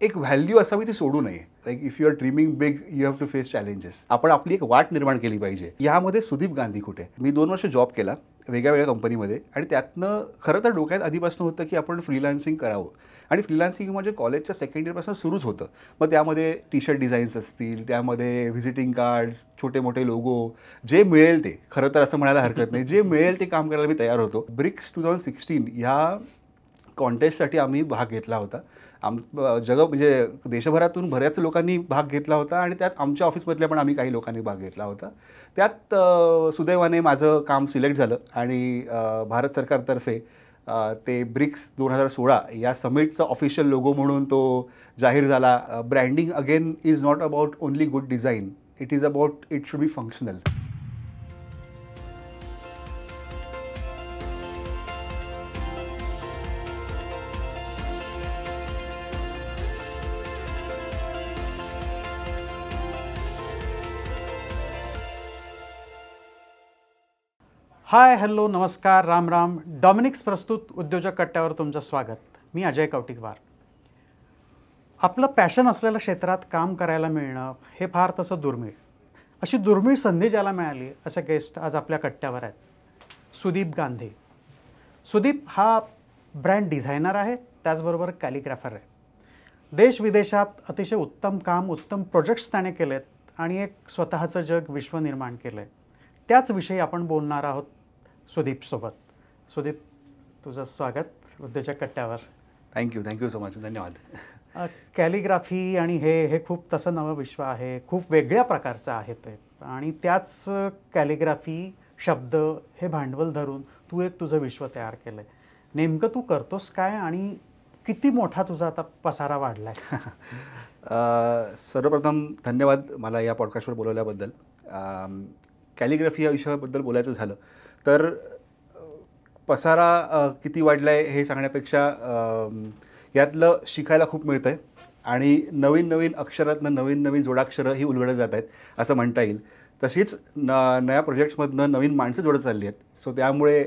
एक व्हॅल्यू असावी ती सोडू नये. Like if you are dreaming big you have to face challenges. आपण आपली एक वाट निर्माण केली पाहिजे. यामध्ये सुदीप गांधी कुठे? मी 2 वर्ष जॉब केला वेगळ्या वेगळ्या कंपनीमध्ये आणि त्यातनं खरं तर डोक्यात आधीपासून होतं की आपण फ्रीलान्सिंग करावं आणि फ्रीलान्सिंग म्हणजे कॉलेजच्या सेकंड इयरपासून सुरूच होतं. मग त्यामध्ये टी शर्ट डिझाईन्स असतील, त्यामध्ये व्हिजिटिंग कार्ड्स, छोटे मोठे लोगो, जे मिळेल ते, खरं तर असं म्हणायला हरकत नाही, जे मिळेल ते काम करायला मी तयार होतो. ब्रिक्स 2016 ह्या कॉन्टेस्टसाठी आम्ही भाग घेतला होता. म्हणजे देशभरातून बऱ्याच लोकांनी भाग घेतला होता आणि त्यात आमच्या ऑफिसमधल्या पण आम्ही काही लोकांनी भाग घेतला होता. त्यात सुदैवाने माझं काम सिलेक्ट झालं आणि भारत सरकारतर्फे ते ब्रिक्स 2016 या समिटचा ऑफिशियल लोगो म्हणून तो जाहीर झाला. Branding again is not about only good design, it is about it should be functional. High, hello, नमस्कार, राम राम. डॉमिनिक्स प्रस्तुत उद्योजक कट्ट्यावर तुमचं स्वागत. मी अजय कौटिकवार. आपलं पॅशन असलेल्या क्षेत्रात काम करायला मिळणं हे फार तसं दुर्मिळ. अशी दुर्मिळ संधी ज्याला मिळाली असे गेस्ट आज आपल्या कट्ट्यावर आहेत. सुदीप गांधी. सुदीप हा ब्रँड डिझायनर आहे, त्याचबरोबर कॅलिग्राफर आहे. देश विदेशात अतिशय उत्तम काम, उत्तम प्रोजेक्ट्स त्याने केलेत आणि एक स्वतःचं जग विश्व निर्माण केलं आहे. त्याच विषयी आपण बोलणार आहोत सुदीपसोबत. सुदीप, तुझं स्वागत उद्योजक कट्ट्यावर. Thank you so much. धन्यवाद. कॅलिग्राफी आणि हे खूप तसं नवं विश्व आहे, खूप वेगळ्या प्रकारचं आहे ते. आणि त्याच कॅलिग्राफी शब्द हे भांडवल धरून तू एक तुझं विश्व तयार केलं आहे. नेमकं तू करतोस काय आणि किती मोठा तुझा आता पसारा वाढला आहे? सर्वप्रथम धन्यवाद मला या पॉडकास्टवर बोलवल्याबद्दल. कॅलिग्राफी या विषयाबद्दल बोलायचं झालं तर पसारा किती वाढला आहे हे सांगण्यापेक्षा यातलं शिकायला खूप मिळतं आहे आणि नवीन नवीन अक्षरातनं नवीन नवीन जोडाक्षरं ही उलगडत जात आहेत असं म्हणता येईल. तशीच नव्या प्रोजेक्ट्समधनं नवीन माणसं जोडत चालली आहेत. सो त्यामुळे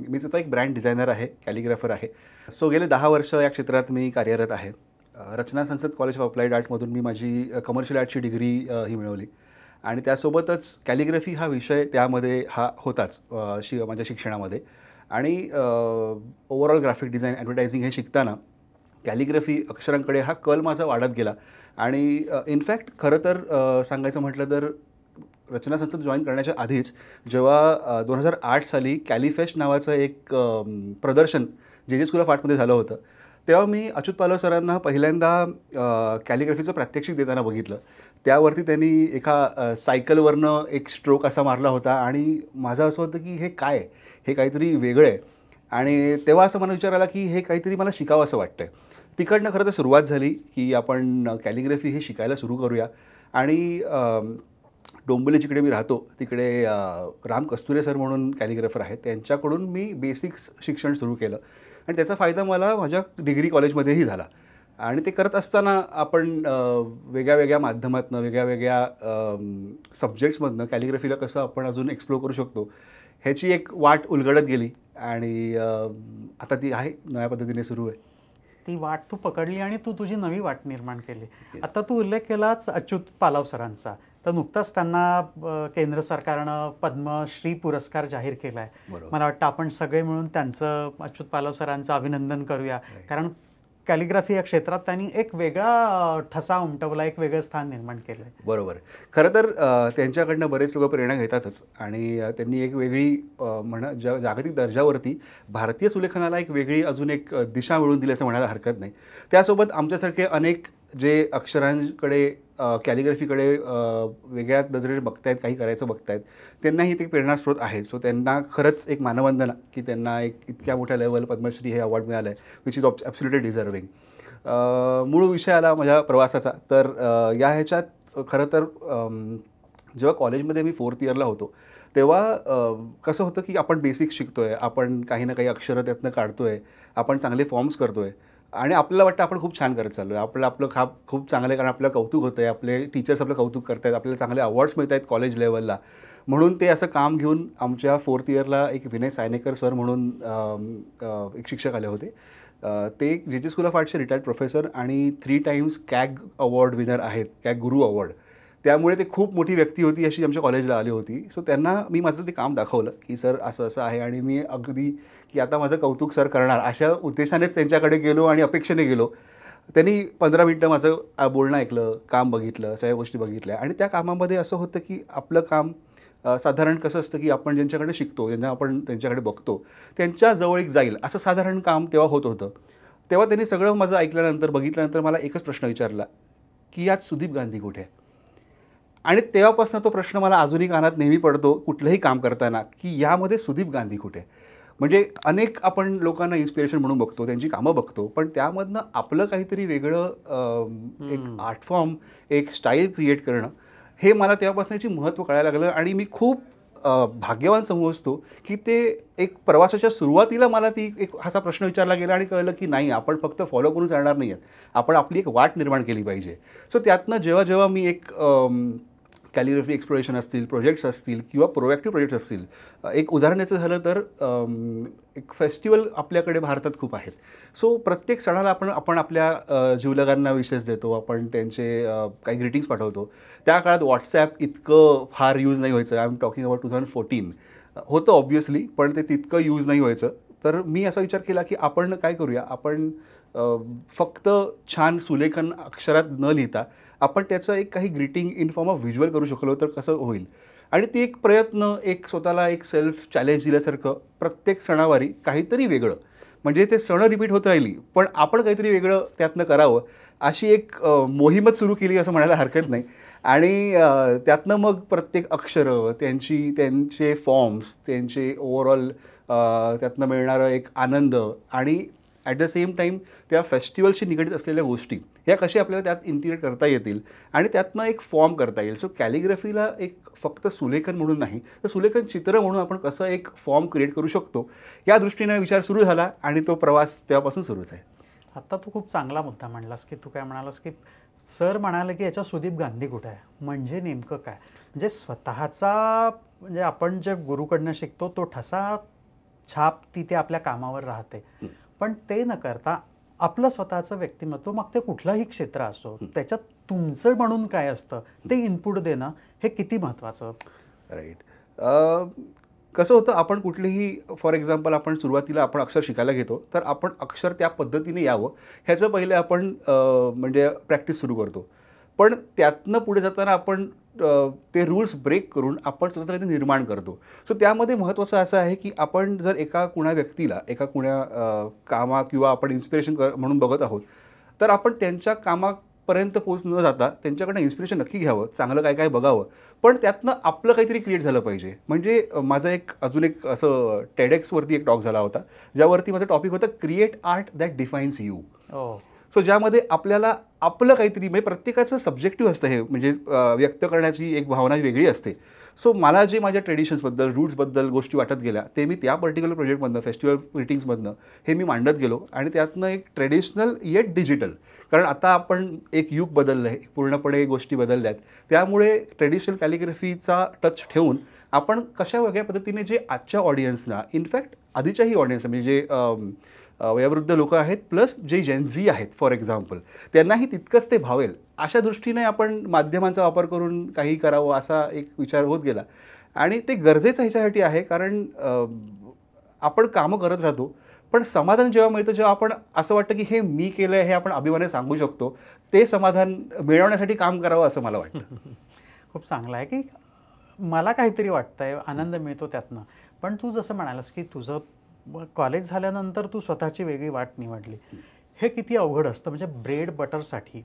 मी स्वतः एक ब्रँड डिझायनर आहे, कॅलिग्राफर आहे. सो गेले 10 वर्ष या क्षेत्रात मी कार्यरत आहे. रचना संसद कॉलेज ऑफ अप्लाइड आर्टमधून मी माझी कमर्शियल आर्टची डिग्री ही मिळवली आणि त्यासोबतच कॅलिग्राफी हा विषय त्यामध्ये हा होताच माझ्या शिक्षणामध्ये. आणि ओव्हरऑल ग्राफिक डिझाईन, ॲडव्हर्टायझिंग हे शिकताना कॅलिग्राफी अक्षरांकडे हा कल माझा वाढत गेला. आणि इनफॅक्ट खरं तर सांगायचं म्हटलं तर रचना संसद जॉईन करण्याच्या आधीच जेव्हा 2008 साली कॅलिफेस्ट नावाचं एक प्रदर्शन जे स्कूल ऑफ आर्टमध्ये झालं होतं, तेव्हा मी अच्युत पालव सरांना पहिल्यांदा कॅलिग्राफीचं प्रात्यक्षिक देताना बघितलं. त्यावरती त्यांनी एका सायकलवरनं एक स्ट्रोक असा मारला होता आणि माझं असं होतं की हे काय आहे, हे काहीतरी वेगळं आहे. आणि तेव्हा असं मला विचार आला की हे काहीतरी मला शिकावं असं वाटतं आहे. तिकडनं खरं तर सुरुवात झाली की आपण कॅलिग्राफी हे शिकायला सुरू करूया. आणि डोंबिवली जिकडे मी राहतो तिकडे राम कस्तुरे सर म्हणून कॅलिग्राफर आहेत, त्यांच्याकडून मी बेसिक्स शिक्षण सुरू केलं आणि त्याचा फायदा मला माझ्या डिग्री कॉलेजमध्येही झाला. आणि ते करत असताना आपण वेगळ्या वेगळ्या माध्यमातून, वेगळ्या वेगळ्या सब्जेक्ट्समधनं कॅलिग्राफीला कसं आपण अजून एक्सप्लोर करू शकतो ह्याची एक वाट उलगडत गेली आणि आता ती आहे, नव्या पद्धतीने सुरू आहे. ती वाट तू पकडली आणि तू तुझी नवी वाट निर्माण केली. आता तू उल्लेख केलाच अच्युत पालव सरांचा. तर नुकताच त्यांना केंद्र सरकारनं पद्मश्री पुरस्कार जाहीर केला आहे. मला वाटतं आपण सगळे मिळून त्यांचं, अच्युत पालव सरांचं अभिनंदन करूया. कारण कॅलिग्राफी या क्षेत्रात त्यांनी एक वेगळा ठसा उमटवला, एक वेगळं स्थान निर्माण केलं आहे. बरोबर. खरं तर त्यांच्याकडनं बरेच लोक प्रेरणा घेतातच आणि त्यांनी एक वेगळी जागतिक दर्जावरती भारतीय सुलेखनाला एक वेगळी अजून एक दिशा मिळवून दिली असं म्हणायला हरकत नाही. त्यासोबत आमच्यासारखे अनेक जे अक्षरांकडे, कॅलिग्राफीकडे वेगळ्या नजरेने बघतायत, काही करायचं बघतायत, त्यांनाही ते प्रेरणास्रोत आहे. सो त्यांना खरंच एक मानवंदना की त्यांना एक इतक्या मोठ्या लेवल पद्मश्री हे अवॉर्ड मिळालं आहे, विच इज ॲब्सोल्युटली डिझर्विंग. मूळ विषय आला माझ्या प्रवासाचा. तर ह्याच्यात खरं तर जेव्हा कॉलेजमध्ये मी 4th इयरला होतो तेव्हा कसं होतं की आपण बेसिक शिकतो आहे, आपण काही ना काही अक्षरं त्यातनं काढतो आहे, आपण चांगले फॉर्म्स करतो आहे आणि आपल्याला वाटतं आपण खूप छान करत चाललो आहे, आपलं खूप चांगलं आहे कारण आपलं कौतुक होतं आहे, आपले टीचर्स आपलं कौतुक करत आहेत, आपल्याला चांगले अवॉर्ड्स मिळत आहेत कॉलेज लेवलला. म्हणून ते असं काम घेऊन आमच्या 4th इयरला एक विनय सायनेकर सर म्हणून एक शिक्षक आले होते. ते जे जे स्कूल ऑफ आर्ट्सचे रिटायर्ड प्रोफेसर आणि 3 टाइम्स कॅग अवॉर्ड विनर आहेत, कॅग गुरु अवॉर्ड. त्यामुळे ते खूप मोठी व्यक्ती होती अशी आमच्या कॉलेजला आली होती. सो त्यांना मी माझं ते काम दाखवलं की सर असं असं आहे, आणि मी अगदी की आता माझं कौतुक सर करणार अशा उद्देशानेच त्यांच्याकडे गेलो आणि अपेक्षेने गेलो. त्यांनी 15 मिनटं माझं बोलणं ऐकलं, काम बघितलं, सगळ्या गोष्टी बघितल्या. आणि त्या कामामध्ये असं होतं की आपलं काम साधारण कसं असतं की आपण ज्यांच्याकडे शिकतो, ज्यांना आपण त्यांच्याकडे बघतो, त्यांच्या जवळ एक जाईल असं साधारण काम तेव्हा होत होतं. तेव्हा त्यांनी सगळं माझं ऐकल्यानंतर, बघितल्यानंतर मला एकच प्रश्न विचारला की यात सुदीप गांधी कुठे आहे? आणि तेव्हापासून तो प्रश्न मला अजूनही कानात नेहमी पडतो कुठलंही काम करताना, की यामध्ये सुदीप गांधी कुठे आहे? म्हणजे अनेक आपण लोकांना इन्स्पिरेशन म्हणून बघतो, त्यांची कामं बघतो, पण त्यामधनं आपलं काहीतरी वेगळं एक आर्ट फॉर्म, एक स्टाईल क्रिएट करणं, हे मला तेव्हापासून याची महत्त्व कळायला लागलं. आणि मी खूप भाग्यवान समजतो की ते एक प्रवासाच्या सुरुवातीला मला ती एक असा प्रश्न विचारला गेला आणि कळलं की नाही, आपण फक्त फॉलो करून चालणार नाही आहेत, आपण आपली एक वाट निर्माण केली पाहिजे. सो त्यातनं जेव्हा जेव्हा मी एक कॅलिग्राफी एक्सप्लोरेशन असतील, प्रोजेक्ट्स असतील किंवा प्रोएक्टिव्ह प्रोजेक्ट्स असतील, एक उदाहरण द्यायचं झालं तर एक फेस्टिवल आपल्याकडे भारतात खूप आहेत. सो प्रत्येक सणाला आपण आपल्या जीवलगांना विशेष देतो, आपण त्यांचे काही ग्रीटिंग्स पाठवतो. त्या काळात व्हॉट्सॲप इतकं फार यूज नाही व्हायचं. I am talking about 2014. होतं ऑब्व्हियसली, पण ते तितकं यूज नाही व्हायचं. तर मी असा विचार केला की आपण काय करूया, आपण फक्त छान सुलेखन अक्षरात न लिहिता आपण त्याचं एक काही greeting in form of visual करू शकलो तर कसं होईल. आणि ती एक प्रयत्न, एक स्वतःला एक सेल्फ चॅलेंज दिल्यासारखं, प्रत्येक सणावारी काहीतरी वेगळं, म्हणजे ते सण रिपीट होत राहिली पण आपण काहीतरी वेगळं त्यातनं करावं, अशी एक मोहीमच सुरू केली असं म्हणायला हरकत नाही. आणि त्यातनं मग प्रत्येक अक्षरं, त्यांचे फॉर्म्स, त्यांचे ओव्हरऑल त्यातनं मिळणारं एक आनंद, आणि ॲट द सेम टाईम त्या फेस्टिवलशी निगडीत असलेल्या गोष्टी ह्या कशा आपल्याला त्यात इंटिग्रेट करता येतील आणि त्यातनं एक फॉर्म करता येईल. सो कॅलिग्राफीला एक फक्त सुलेखन म्हणून नाही, तर सुलेखन चित्र म्हणून आपण कसं एक फॉर्म क्रिएट करू शकतो, या दृष्टीने विचार सुरू झाला आणि तो प्रवास तेव्हापासून सुरूच आहे. आता तू खूप चांगला मुद्दा मांडलास की तू काय म्हणालास की सर म्हणाले की याच्या सुदीप गांधी कुठे आहे, म्हणजे नेमकं काय, म्हणजे स्वतःचा, म्हणजे आपण जे गुरुकडनं शिकतो तो ठसा छाप तिथे आपल्या कामावर राहते. पण ते न करता आपलं स्वतःचं व्यक्तिमत्व, मग ते कुठलंही क्षेत्र असो, त्याच्यात तुमचं म्हणून काय असतं ते इनपुट देणं हे किती महत्त्वाचं. राईट. कसं होतं, आपण कुठलेही, फॉर एक्झाम्पल आपण सुरुवातीला आपण अक्षर शिकायला घेतो, तर आपण अक्षर त्या पद्धतीने यावं ह्याचं पहिले आपण म्हणजे प्रॅक्टिस सुरू करतो. पण त्यातनं पुढे जाताना आपण ते रूल्स ब्रेक करून आपण स्वतःचं काहीतरी निर्माण करतो. सो त्यामध्ये महत्त्वाचं असं आहे की आपण जर एका कुण्या व्यक्तीला, एका कुण्या कामा किंवा आपण इन्स्पिरेशन म्हणून बघत आहोत, तर आपण त्यांच्या कामापर्यंत पोहोच न जाता त्यांच्याकडनं इन्स्पिरेशन नक्की घ्यावं, चांगलं काय काय बघावं, पण त्यातनं आपलं काहीतरी क्रिएट झालं पाहिजे. म्हणजे माझं अजून एक असं टेडेक्सवरती एक टॉक झाला होता, ज्यावरती माझं टॉपिक होतं create art that defines you. So ज्यामध्ये आपल्याला आपलं काहीतरी, म्हणजे प्रत्येकाचं सब्जेक्टिव्ह असतं हे, म्हणजे व्यक्त करण्याची एक भावना वेगळी असते. सो मला जे माझ्या ट्रेडिशन्सबद्दल, रूट्सबद्दल गोष्टी वाटत गेल्या, ते मी त्या पर्टिक्युलर प्रोजेक्टमधनं, फेस्टिवल ग्रीटिंग्समधनं हे मी मांडत गेलो. आणि त्यातनं एक ट्रेडिशनल येट डिजिटल, कारण आता आपण एक युग बदललं आहे, पूर्णपणे गोष्टी बदलल्या आहेत, त्यामुळे ट्रेडिशनल कॅलिग्राफीचा टच ठेवून आपण कशा वेगळ्या पद्धतीने जे आजच्या ऑडियन्सना, इनफॅक्ट आधीच्याही ऑडियन्स, म्हणजे जे वयोवृद्ध लोक आहेत प्लस जे जेनझी आहेत फॉर एक्झाम्पल, त्यांनाही तितकंच ते भावेल, अशा दृष्टीने आपण माध्यमांचा वापर करून काही करावं असा एक विचार होत गेला. आणि ते गरजेचं ह्याच्यासाठी आहे, कारण आपण कामं करत राहतो, पण समाधान जेव्हा मिळतं, जेव्हा आपण असं वाटतं की हे मी केलं आहे, हे आपण अभिमानाने सांगू शकतो, ते समाधान मिळवण्यासाठी काम करावं असं मला वाटतं. खूप चांगलं आहे की मला काहीतरी वाटतंय, आनंद मिळतो त्यातनं. पण तू जसं म्हणालास की तुझं कॉलेज झाल्यानंतर तू स्वतःची वेगळी वाट निवडली, हे किती अवघड असतं. म्हणजे ब्रेड बटरसाठी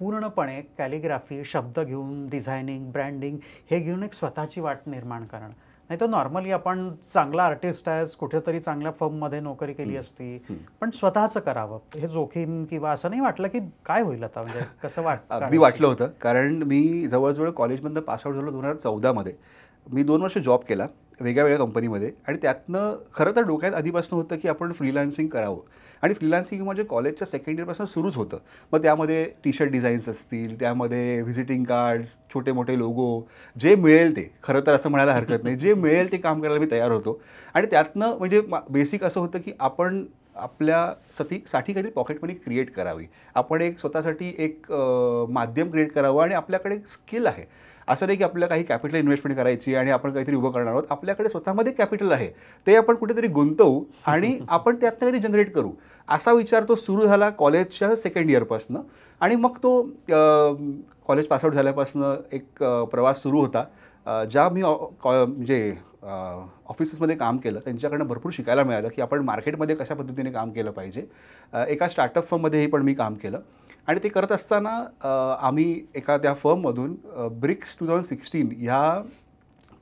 पूर्णपणे कॅलिग्राफी, शब्द घेऊन डिझायनिंग, ब्रँडिंग हे घेऊन एक स्वतःची वाट निर्माण करणं. नाही तर नॉर्मली आपण चांगला आर्टिस्ट आहेस, कुठेतरी चांगल्या फर्ममध्ये नोकरी केली असती, पण स्वतःचं करावं हे जोखीम, किंवा असं नाही वाटलं की काय होईल आता, म्हणजे कसं वाटतं? अगदी वाटलं होतं, कारण मी जवळजवळ कॉलेजमधनं पासआउट झालो 2014मध्ये. मी 2 वर्ष जॉब केला वेगळ्या वेगळ्या कंपनीमध्ये, आणि त्यातनं खरं तर डोक्यात आधीपासून होतं की आपण फ्रीलान्सिंग करावं. आणि फ्रीलान्सिंग म्हणजे कॉलेजच्या सेकंड इयरपासून सुरूच होतं. मग त्यामध्ये टी शर्ट डिझाईन्स असतील, त्यामध्ये व्हिजिटिंग कार्ड्स, छोटे मोठे लोगो, जे मिळेल ते, खरं तर असं म्हणायला हरकत नाही, जे मिळेल ते काम करायला मी तयार होतो. आणि त्यातनं म्हणजे बेसिक असं होतं की आपण साठी काहीतरी पॉकेट मनी क्रिएट करावी. आपण एक स्वतःसाठी एक माध्यम क्रिएट करावं आणि आपल्याकडे एक स्किल आहे. असं नाही की आपल्याला काही कॅपिटल इन्व्हेस्टमेंट करायची आणि आपण काहीतरी उभं करणार आहोत. आपल्याकडे स्वतःमध्ये कॅपिटल आहे, ते आपण कुठेतरी गुंतवू आणि आपण त्यातनं काहीतरी जनरेट करू, असा विचार तो सुरू झाला कॉलेजच्या सेकंड इयरपासनं. आणि मग तो कॉलेज पासआउट झाल्यापासनं एक प्रवास सुरू होता. ज्या मी म्हणजे ऑफिसेसमध्ये काम केलं त्यांच्याकडनं भरपूर शिकायला मिळालं की आपण मार्केटमध्ये कशा पद्धतीने काम केलं पाहिजे. एका स्टार्टअप फर्ममध्येही पण मी काम केलं आणि ते करत असताना आम्ही एका त्या फर्ममधून ब्रिक्स 2016 ह्या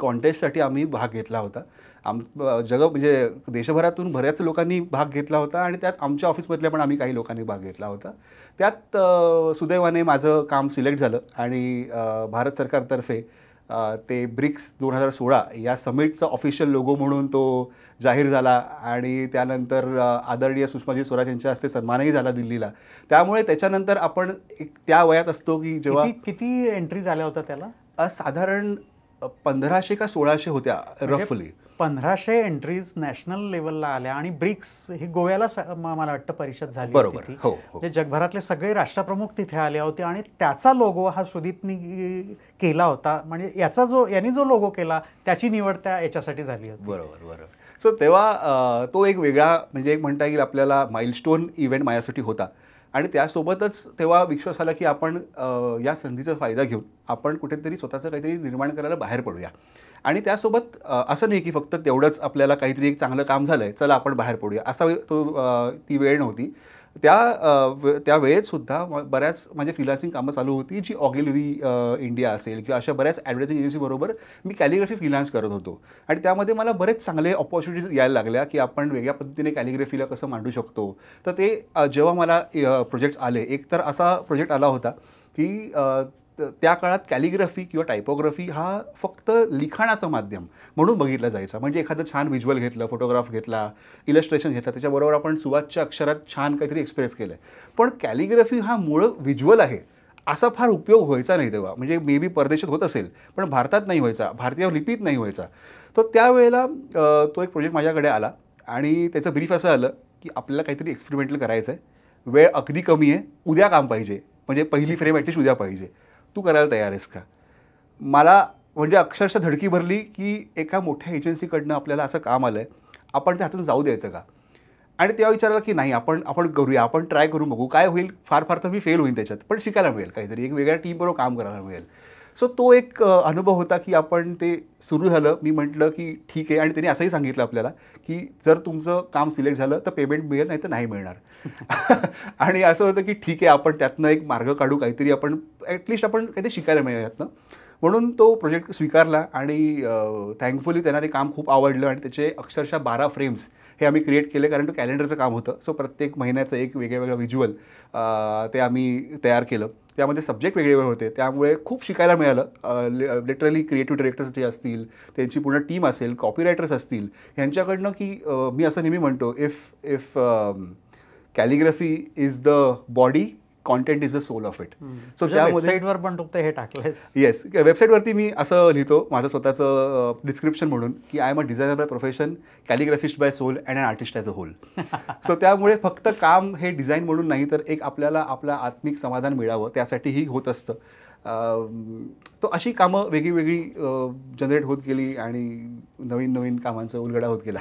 कॉन्टेस्टसाठी आम्ही भाग घेतला होता. म्हणजे देशभरातून बऱ्याच लोकांनी भाग घेतला होता आणि त्यात आमच्या ऑफिसमधल्या पण आम्ही काही लोकांनी भाग घेतला होता. त्यात सुदैवाने माझं काम सिलेक्ट झालं आणि भारत सरकारतर्फे ते ब्रिक्स 2016 या समिटचा ऑफिशियल लोगो म्हणून तो जाहीर झाला आणि त्यानंतर आदरणीय सुषमाजी स्वराज यांच्या हस्ते सन्मानही झाला दिल्लीला. त्यामुळे त्याच्यानंतर आपण एक त्या वयात असतो की जेव्हा किती एंट्री झाल्या होत्या त्याला? साधारण 1500 का 1600 होत्या रफली. 1500 एंट्रीज नॅशनल लेवलला आल्या आणि ब्रिक्स ही गोव्याला मला वाटतं परिषद झाली. बरोबर. हो, म्हणजे जगभरातले सगळे राष्ट्रप्रमुख तिथे आले होते आणि त्याचा लोगो हा सुदीपनी केला होता. म्हणजे यांनी जो लोगो केला त्याची निवड त्या याच्यासाठी झाली होती. बरोबर. सो तेव्हा तो एक वेगळा म्हणजे एक म्हणता येईल आपल्याला माइलस्टोन इव्हेंट माझ्यासाठी होता. आणि त्यासोबतच तेव्हा विश्वास आला की आपण या संधीचा फायदा घेऊन आपण कुठेतरी स्वतःचं काहीतरी निर्माण करायला बाहेर पडूया. आणि त्यासोबत असं नाही की फक्त तेवढंच आपल्याला काहीतरी एक चांगलं काम झालं आहे चला आपण बाहेर पडूया असा ती वेळ नव्हती. त्या वेळेतसुद्धा बऱ्याच म्हणजे फ्रीलान्सिंग कामं चालू होती जी ऑगिलवी इंडिया असेल किंवा अशा बऱ्याच ॲडव्हर्टायझिंग एजन्सीबरोबर मी कॅलिग्राफी फ्रीलान्स करत होतो. आणि त्यामध्ये मला बरेच चांगले ऑपॉर्च्युनिटीज यायला लागल्या की आपण वेगळ्या पद्धतीने कॅलिग्राफीला कसं मांडू शकतो. तर ते जेव्हा मला प्रोजेक्ट्स आले, एक तर असा प्रोजेक्ट आला होता की त्या काळात कॅलिग्राफी किंवा टायपोग्राफी हा फक्त लिखाणाचं माध्यम म्हणून बघितला जायचा. म्हणजे एखादं छान व्हिज्युअल घेतलं, फोटोग्राफ घेतला, इलस्ट्रेशन घेतलं, त्याच्याबरोबर आपण सुवाच्य अक्षरात छान काहीतरी एक्सप्रेस केलं आहे. पण कॅलिग्राफी हा मूळ व्हिज्युअल आहे असा फार उपयोग व्हायचा नाही तेव्हा. म्हणजे मे बी परदेशात होत असेल पण भारतात नाही व्हायचा, भारतीय लिपीत नाही व्हायचा. तर त्यावेळेला तो एक प्रोजेक्ट माझ्याकडे आला आणि त्याचं ब्रीफ असं आलं की आपल्याला काहीतरी एक्सपेरिमेंटल करायचं आहे, वेळ अगदी कमी आहे, उद्या काम पाहिजे, म्हणजे पहिली फ्रेम ॲटलिस्ट उद्या पाहिजे, तू करायला तयार आहेस का? मला म्हणजे अक्षरशः धडकी भरली की एका मोठ्या एजन्सीकडनं आपल्याला असं काम आलं आहे, आपण त्या हातून जाऊ द्यायचं का? आणि तेव्हा विचारलं की नाही आपण करूया, आपण ट्राय करून बघू, काय होईल, फार तर मी फेल होईन त्याच्यात, पण शिकायला मिळेल, काहीतरी एक वेगळ्या टीमबरोबर काम करायला मिळेल. सो तो एक अनुभव होता की आपण ते सुरू झालं. मी म्हटलं की ठीक आहे. आणि त्यांनी असंही सांगितलं आपल्याला की जर तुमचं काम सिलेक्ट झालं तर पेमेंट मिळेल, नाही तर नाही मिळणार. आणि असं होतं की ठीक आहे, आपण त्यातनं एक मार्ग काढू, काहीतरी आपण ॲटलिस्ट आपण काहीतरी शिकायला मिळेल यातनं. म्हणून तो प्रोजेक्ट स्वीकारला आणि थँकफुली त्यांना ते काम खूप आवडलं आणि त्याचे अक्षरशः 12 फ्रेम्स हे आम्ही क्रिएट केले, कारण तो कॅलेंडरचं काम होतं. सो प्रत्येक महिन्याचं एक वेगळं व्हिज्युअल ते आम्ही तयार केलं. त्यामध्ये सब्जेक्ट वेगळे होते, त्यामुळे खूप शिकायला मिळालं. लिटरली क्रिएटिव्ह डिरेक्टर्स जे असतील, त्यांची पूर्ण टीम असेल, कॉपीरायटर्स असतील, ह्यांच्याकडनं की मी असं नेहमी म्हणतो if calligraphy is the body, content is the soul of it. So त्यामध्ये वेबसाईटवर पण तो हे टाकलं. येस, वेबसाईटवरती मी असं लिहितो माझं स्वतःचं डिस्क्रिप्शन म्हणून की I am a designer by profession, calligraphist by soul and an artist as a whole. So त्यामुळे फक्त काम हे डिझाईन म्हणून नाही, तर एक आपल्याला आपलं आत्मिक समाधान मिळावं त्यासाठीही होत असतं. तो अशी कामं वेगळी जनरेट होत गेली आणि नवीन कामांचा उलगडा होत गेला.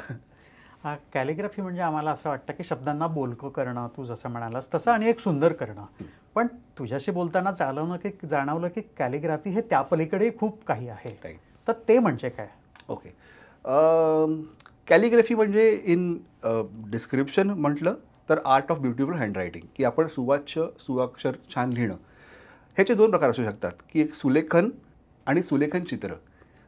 कॅलिग्राफी म्हणजे आम्हाला असं वाटतं की शब्दांना बोलकं करणं, तू जसं म्हणालास तसं, आणि एक सुंदर करणं. पण तुझ्याशी बोलताना जाणवलं की कॅलिग्राफी हे त्या पलीकडे खूप काही आहे. तर ते म्हणजे काय? ओके, कॅलिग्राफी म्हणजे इन डिस्क्रिप्शन म्हटलं तर आर्ट ऑफ ब्युटिफुल हँडरायटिंग, की आपण सुवाच्य सुअक्षर छान लिहिणं. ह्याचे 2 प्रकार असू शकतात, की एक सुलेखन आणि सुलेखन चित्र.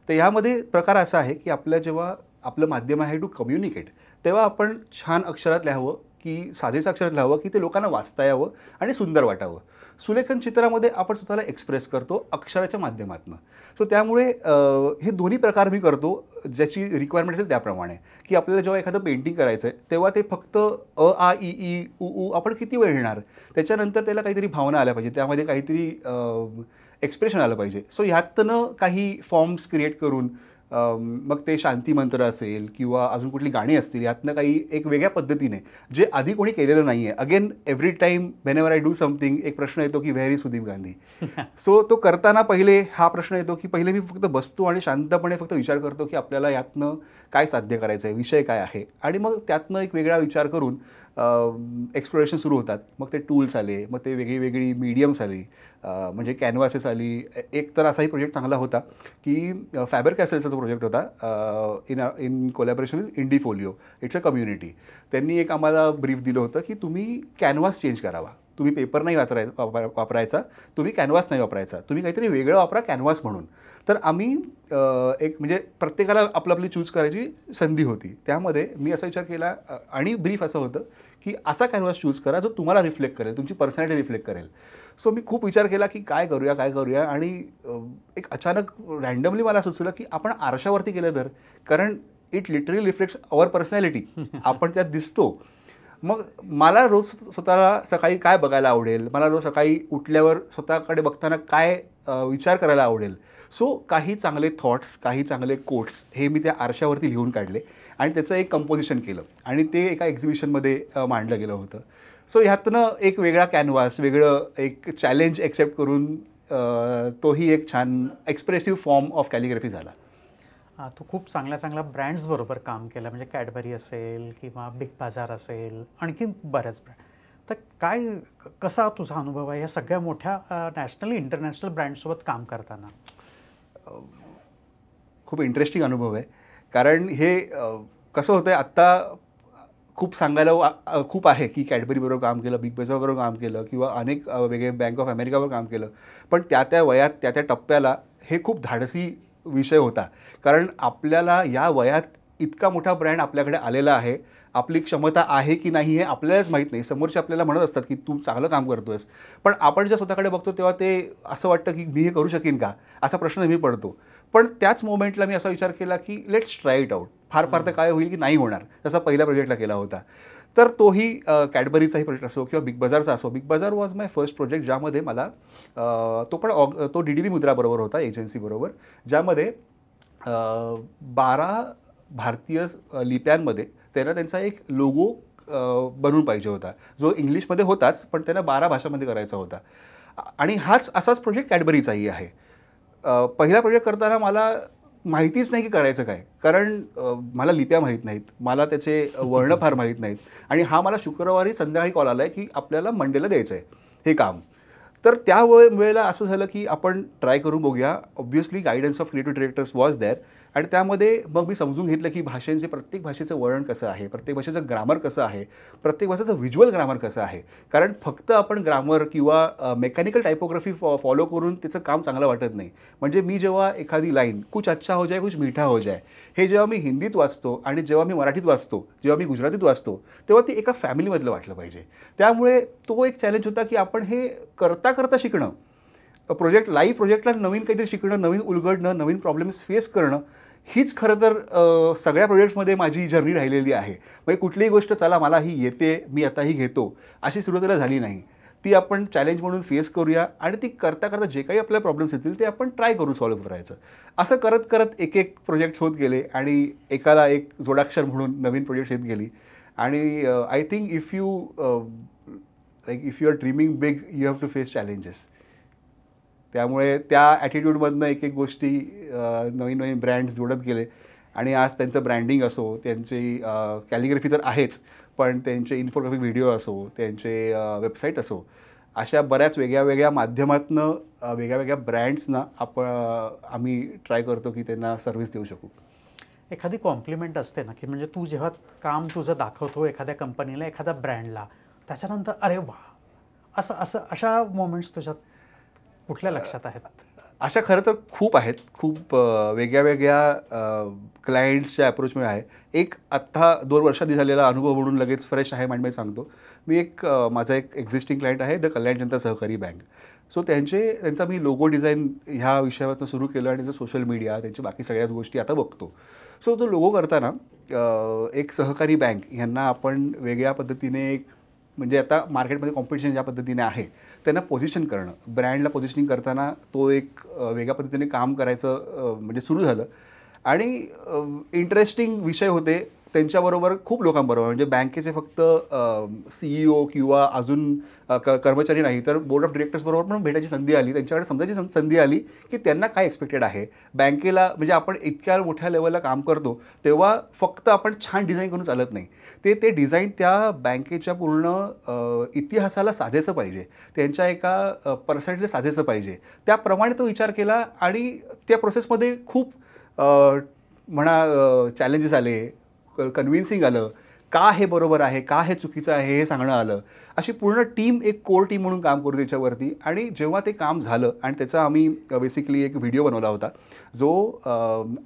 तर ह्यामध्ये प्रकार असा आहे की आपल्या जेव्हा आपलं माध्यम आहे टू कम्युनिकेट, तेव्हा आपण छान अक्षरात लिहावं की साजेच्या अक्षरात लिहावं की ते लोकांना वाचता यावं आणि सुंदर वाटावं. सुलेखन चित्रामध्ये आपण स्वतःला एक्सप्रेस करतो अक्षराच्या माध्यमातून. सो त्यामुळे हे दोन्ही प्रकार मी करतो, ज्याची रिक्वायरमेंट असेल त्याप्रमाणे. की आपल्याला जेव्हा एखादं पेंटिंग करायचं आहे तेव्हा ते फक्त अ आ इ ई उ ऊ आपण किती वेळ लिहिणार, त्याच्यानंतर त्याला काहीतरी भावना आल्या पाहिजे, त्यामध्ये काहीतरी एक्सप्रेशन आलं पाहिजे. सो ह्यातनं काही फॉर्म्स क्रिएट करून मग ते शांती मंत्र असेल किंवा अजून कुठली गाणी असतील, यातनं काही एक वेगळ्या पद्धतीने जे आधी कोणी केलेलं नाही आहे. Again every time whenever I do something एक प्रश्न येतो की where is Sudeep Gandhi. So तो करताना पहिले हा प्रश्न येतो की पहिले मी फक्त बसतो आणि शांतपणे फक्त विचार करतो की आपल्याला यातनं काय साध्य करायचं आहे, विषय काय आहे, आणि मग त्यातनं एक वेगळा विचार करून एक्सप्लोरेशन सुरू होतात. मग ते टूल्स आले, मग ते वेगळी वेगळी मीडियम्स आली, म्हणजे कॅनव्हासेस आली. एक तर असाही प्रोजेक्ट चांगला होता की फॅबर कॅसेलचा जो प्रोजेक्ट होता in collaboration with Indifolio, it's a community. त्यांनी एक आम्हाला ब्रीफ दिलं होतं की तुम्ही कॅनव्हास चेंज करावा, तुम्ही पेपर नाही वापरायचा, तुम्ही कॅनव्हास नाही वापरायचा, तुम्ही काहीतरी वेगळं वापरा कॅनव्हास म्हणून. तर आम्ही एक म्हणजे प्रत्येकाला आपलं आपली चूज करायची संधी होती. त्यामध्ये मी असा विचार केला आणि ब्रीफ असं होतं की असा कॅनव्हास चूज करा जो तुम्हाला रिफ्लेक्ट करेल, तुमची पर्सनॅलिटी रिफ्लेक्ट करेल. सो मी खूप विचार केला की काय करूया आणि एक अचानक रँडमली मला सुचलं की आपण आरशावरती केलं तर, कारण it literally reflects our personality, आपण त्यात दिसतो. मग मला रोज स्वतःला सकाळी काय बघायला आवडेल, मला रोज सकाळी उठल्यावर स्वतःकडे बघताना काय विचार करायला आवडेल. सो काही चांगले थॉट्स, काही चांगले कोट्स हे मी त्या आरशावरती लिहून काढले आणि त्याचं एक कंपोजिशन केलं आणि ते एका एक्झिबिशनमध्ये मांडलं गेलं होतं. सो ह्यातनं एक वेगळा कॅनव्हास, वेगळं एक चॅलेंज एक्सेप्ट करून तोही एक छान एक्सप्रेसिव्ह फॉर्म ऑफ कॅलिग्राफी झाला. तू खूप चांगल्या ब्रँड्सबरोबर काम केलं, म्हणजे कॅडबरी असेल किंवा बिग बाजार असेल, आणखी बऱ्याच ब्रँड. तर काय कसा तुझा अनुभव आहे या सगळ्या मोठ्या नॅशनल इंटरनॅशनल ब्रँडसोबत काम करताना? खूप इंटरेस्टिंग अनुभव आहे, कारण हे कसं होतं आहे आत्ता खूप सांगायला खूप आहे की कॅडबरीबरोबर काम केलं, बिग बाजारबरोबर काम केलं किंवा अनेक वेगळे बँक ऑफ अमेरिकावर काम केलं. पण त्या वयात त्या टप्प्याला हे खूप धाडसी विषय होता, कारण आपल्याला या वयात इतका मोठा ब्रँड आपल्याकडे आलेला आहे, आपली क्षमता आहे की नाही हे आपल्यालाच माहीत नाही. समोरचे आपल्याला म्हणत असतात की तू चांगलं काम करतो आहेस, पण आपण जेव्हा स्वतःकडे बघतो तेव्हा ते असं वाटतं की मी हे करू शकेन का, असा प्रश्न नेहमी पडतो. पण त्याच मोमेंटला मी असा विचार केला की लेट्स ट्राय इट आउट. फार तर काय होईल की नाही होणार, तसा पहिल्या प्रोजेक्टला केला होता. तर तोही कॅडबरीचाही प्रोजेक्ट असो किंवा बिग बाजारचा असो. बिग बाजार वॉज माय फर्स्ट प्रोजेक्ट, ज्यामध्ये मला तो DDB मुद्राबरोबर होता, एजन्सीबरोबर, ज्यामध्ये 12 भारतीय लिप्यांमध्ये त्यांना त्यांचा एक लोगो बनवून पाहिजे होता, जो इंग्लिशमध्ये होताच पण त्यांना 12 भाषांमध्ये करायचा होता. आणि असाच प्रोजेक्ट कॅडबरीचाही आहे. पहिला प्रोजेक्ट करताना मला माहितीच नाही की करायचं काय, कारण मला लिप्या माहीत नाहीत, मला त्याचे वर्ण फार माहीत नाहीत, आणि मला शुक्रवारी संध्याकाळी कॉल आला आहे की आपल्याला मंडेला द्यायचं आहे हे काम. तर त्या वेळेला असं झालं की आपण ट्राय करून बघूया. Obviously guidance of creative directors was there, आणि त्यामध्ये मग मी समजून घेतलं की प्रत्येक भाषेचं वळण कसं आहे, प्रत्येक भाषेचं ग्रामर कसं आहे, प्रत्येक भाषेचं व्हिज्युअल ग्रामर कसं आहे. कारण फक्त आपण ग्रामर किंवा मेकॅनिकल टायपोग्राफी फॉलो करून त्याचं काम चांगलं वाटत नाही. म्हणजे मी जेव्हा एखादी लाईन कुछ अच्छा हो जाए कुछ मीठा हो जाए हे जेव्हा मी हिंदीत वाचतो आणि जेव्हा मी मराठीत वाचतो, जेव्हा मी गुजरातीत वाचतो, तेव्हा ती एका फॅमिलीमधलं वाटलं पाहिजे. त्यामुळे तो एक चॅलेंज होता की आपण हे करता करता शिकणं, लाईव्ह प्रोजेक्टला नवीन काहीतरी शिकणं, नवीन उलगडणं, नवीन प्रॉब्लेम्स फेस करणं, हीच खरं तर सगळ्या प्रोजेक्ट्समध्ये माझी जर्नी राहिलेली आहे. म्हणजे कुठलीही गोष्ट चला मला ही येते, मी आता ही घेतो, अशी सुरुवातीला झाली नाही. ती आपण चॅलेंज म्हणून फेस करूया आणि ती करता करता जे काही आपल्या प्रॉब्लेम्स येतील ते आपण ट्राय करू सॉल्व्ह करायचं. असं करत करत एक प्रोजेक्ट होत गेले आणि एकाला एक जोडाक्षर म्हणून नवीन प्रोजेक्ट्स येत गेली. आणि I think if you are dreaming big you have to face challenges. त्यामुळे त्या ॲटिट्यूडमधनं एक गोष्टी नवीन नवीन ब्रँड्स जोडत गेले आणि आज त्यांचं ब्रँडिंग असो, त्यांची कॅलिग्राफी तर आहेच, पण त्यांचे इन्फोग्राफिक व्हिडिओ असो, त्यांचे वेबसाईट असो, अशा बऱ्याच वेगळ्या माध्यमातनं वेगळ्या ब्रँड्सना आम्ही ट्राय करतो की त्यांना सर्व्हिस देऊ शकू. एखादी कॉम्प्लिमेंट असते ना, की म्हणजे तू जेव्हा काम तुझं दाखवतो एखाद्या कंपनीला, एखाद्या ब्रँडला, त्याच्यानंतर अरे वा, अशा मोमेंट्स तुझ्यात कुठल्या लक्षात आहेत? अशा खरं तर खूप आहेत. खूप वेगळ्या क्लायंट्सच्या अप्रोचमुळे आहे. एक आत्ता 2 वर्षांनी झालेला अनुभव म्हणून लगेच फ्रेश आहे म्हणून मी सांगतो. माझा एक एक्झिस्टिंग क्लायंट आहे, द कल्याण जनता सहकारी बँक. सो त्यांचा मी लोगो डिझाईन ह्या विषयावरनं सुरू केलं आणि त्याचं सोशल मीडिया, त्यांच्या बाकी सगळ्याच गोष्टी आता बघतो. सो तो लोगो करताना एक सहकारी बँक ह्यांना आपण वेगळ्या पद्धतीने म्हणजे आता मार्केटमध्ये कॉम्पिटिशन ज्या पद्धतीने आहे त्यांना पोझिशन करणं, ब्रँडला पोझिशनिंग करताना तो एक वेगळ्या पद्धतीने काम करायचं म्हणजे सुरू झालं. आणि इंटरेस्टिंग विषय होते त्यांच्याबरोबर, खूप लोकांबरोबर, म्हणजे बँकेचे फक्त CEO किंवा अजून कर्मचारी नाही, तर बोर्ड ऑफ डिरेक्टर्सबरोबर पण भेटायची संधी आली, त्यांच्याकडे समजायची संधी आली की त्यांना काय एक्सपेक्टेड आहे बँकेला. म्हणजे आपण इतक्या मोठ्या लेवलला काम करतो तेव्हा फक्त आपण छान डिझाईन करून चालत नाही, ते डिझाईन त्या बँकेच्या पूर्ण इतिहासाला साजेसं पाहिजे, त्यांच्या एका पर्सनॅलिटीला साजेसं पाहिजे. त्याप्रमाणे तो विचार केला आणि त्या प्रोसेसमध्ये खूप म्हणा चॅलेंजेस आले, कन्व्हिन्सिंग आलं, का हे बरोबर आहे, का हे चुकीचं आहे हे सांगणं आलं. अशी पूर्ण टीम, एक कोर टीम म्हणून काम करू त्याच्यावरती. आणि जेव्हा ते काम झालं आणि त्याचा आम्ही बेसिकली एक व्हिडिओ बनवला होता, जो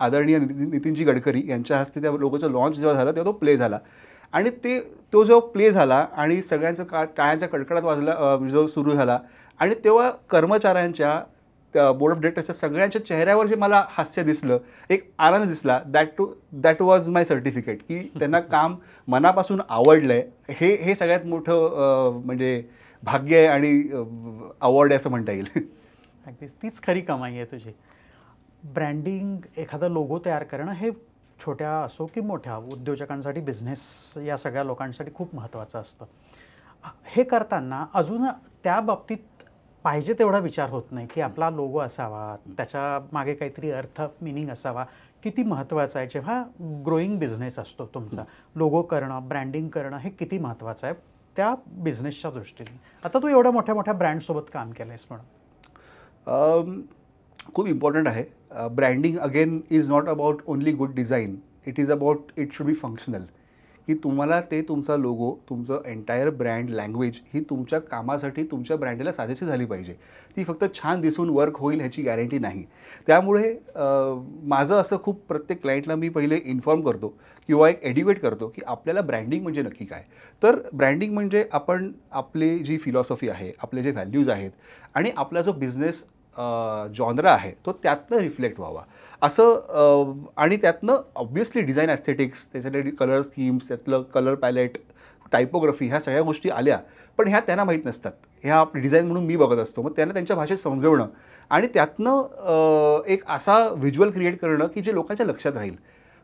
आदरणीय नितीनजी गडकरी यांच्या हस्ते त्या लोगोचं लॉन्च जेव्हा झालं तेव्हा तो प्ले झाला. आणि तो जेव्हा प्ले झाला आणि सगळ्यांचं टाळ्यांचा कडकडाट वाजला, जो सुरू झाला, आणि तेव्हा कर्मचाऱ्यांच्या, बोर्ड ऑफ डिरेक्टर्सच्या सगळ्यांच्या चेहऱ्यावर जे मला हास्य दिसलं, एक आनंद दिसला, दॅट वॉज माय सर्टिफिकेट, की त्यांना काम मनापासून आवडलं आहे. हे सगळ्यात मोठं म्हणजे भाग्य आहे आणि अवॉर्ड आहे असं म्हणता येईल. अगदीच तीच खरी कमाई आहे तुझी. ब्रँडिंग, एखादा लोगो तयार करणं हे छोट्या असो की मोठ्या उद्योजकांसाठी, बिझनेस या सगळ्या लोकांसाठी खूप महत्त्वाचं असतं. हे करताना अजून त्या बाबतीत पाहिजे तेवढा विचार होत नाही की आपला लोगो असावा, त्याच्या मागे काहीतरी अर्थ, मिनिंग असावा. किती महत्त्वाचं आहे जेव्हा ग्रोईंग बिझनेस असतो तुमचा, लोगो करणं, ब्रँडिंग करणं हे किती महत्त्वाचं आहे त्या बिझनेसच्या दृष्टीने. आता तू एवढ्या मोठ्या मोठ्या ब्रँडसोबत काम केलं आहेस म्हणून. खूप इम्पॉर्टंट आहे. Branding again is not about only good design, it is about, it should be functional, की तुम्हाला ते तुमचा लोगो, तुमचं एंटायर ब्रँड लँग्वेज ही तुमच्या कामासाठी, तुमच्या ब्रँडला साजेशी झाली पाहिजे. ती फक्त छान दिसून वर्क होईल ह्याची गॅरंटी नाही. त्यामुळे माझं असं खूप प्रत्येक क्लायंटला मी पहिले इन्फॉर्म करतो किंवा एक एड्युकेट करतो की आपल्याला ब्रँडिंग म्हणजे नक्की काय. तर ब्रँडिंग म्हणजे आपण आपली जी फिलॉसॉफी आहे, आपले जे व्हॅल्यूज आहेत आणि आपला जो बिझनेस जॉनरा आहे तो त्यातनं रिफ्लेक्ट व्हावा असं. आणि त्यातनं ऑब्व्हियसली डिझाईन ॲस्थेटिक्स, त्याच्यासाठी कलर स्कीम्स, त्यातलं कलर पॅलेट, टायपोग्राफी, ह्या सगळ्या गोष्टी आल्या, पण ह्या त्यांना माहीत नसतात. ह्या डिझाईन म्हणून मी बघत असतो. मग त्यांना त्यांच्या भाषेत समजवणं आणि त्यातनं एक असा व्हिज्युअल क्रिएट करणं की जे लोकांच्या लक्षात राहील,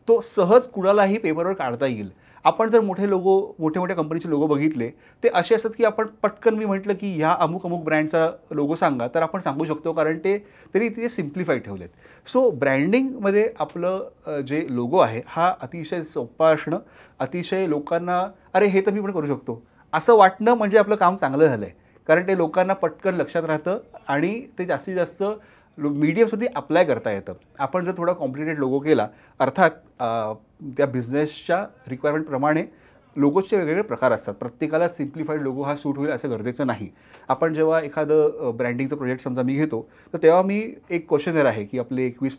तो सहज कुणालाही पेपरवर काढता येईल. आपण जर मोठे मोठ्या कंपनीचे लोगो बघितले, ते असे असतात की आपण पटकन, मी म्हटलं की ह्या अमुक ब्रँडचा लोगो सांगा, तर आपण सांगू शकतो, कारण ते सिम्प्लिफाईड ठेवलेत. सो ब्रँडिंगमध्ये आपलं जे लोगो आहे हा अतिशय सोपा असणं, अतिशय लोकांना अरे हे तर मी पण करू शकतो असं वाटणं म्हणजे आपलं काम चांगलं झालं आहे. कारण ते लोकांना पटकन लक्षात राहतं आणि ते जास्तीत जास्त मीडियमसाठी अप्लाय करता येतं. आपण जर थोडा कॉम्प्लिकेटेड लोगो केला, अर्थात त्या बिझनेसच्या रिक्वायरमेंटप्रमाणे लोगोचे वेगवेगळे प्रकार असतात. प्रत्येकाला सिम्प्लिफाईड लोगो हा सूट होईल असं गरजेचं नाही. आपण जेव्हा एखादं ब्रँडिंगचं प्रोजेक्ट समजा मी घेतो, तर तेव्हा मी एक क्वेश्चनर आहे की आपले 21,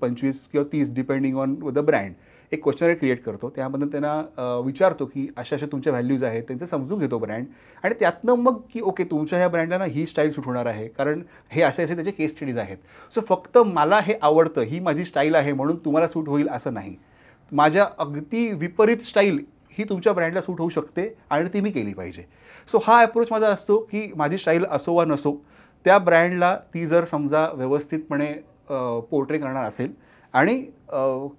25 किंवा 30 डिपेंडिंग ऑन द ब्रँड, एक क्वेश्चनर क्रिएट करतो. त्यामध्ये त्यांना विचारतो की अशा तुमच्या व्हॅल्यूज आहेत, त्यांचं समजून घेतो ब्रँड, आणि त्यातनं मग की ओके तुमच्या ह्या ब्रँडला ना ही स्टाईल सूट होणार आहे, कारण हे असे त्याचे केस स्टडीज आहेत. सो फक्त मला हे आवडतं, ही माझी स्टाईल आहे म्हणून तुम्हाला सूट होईल असं नाही. माझ्या अगदी विपरीत स्टाईल ही तुमच्या ब्रँडला सूट होऊ शकते आणि ती मी केली पाहिजे. सो हा अप्रोच माझा असतो की माझी स्टाईल असो वा नसो, त्या ब्रँडला ती जर समजा व्यवस्थितपणे पोर्ट्रे करणार असेल आणि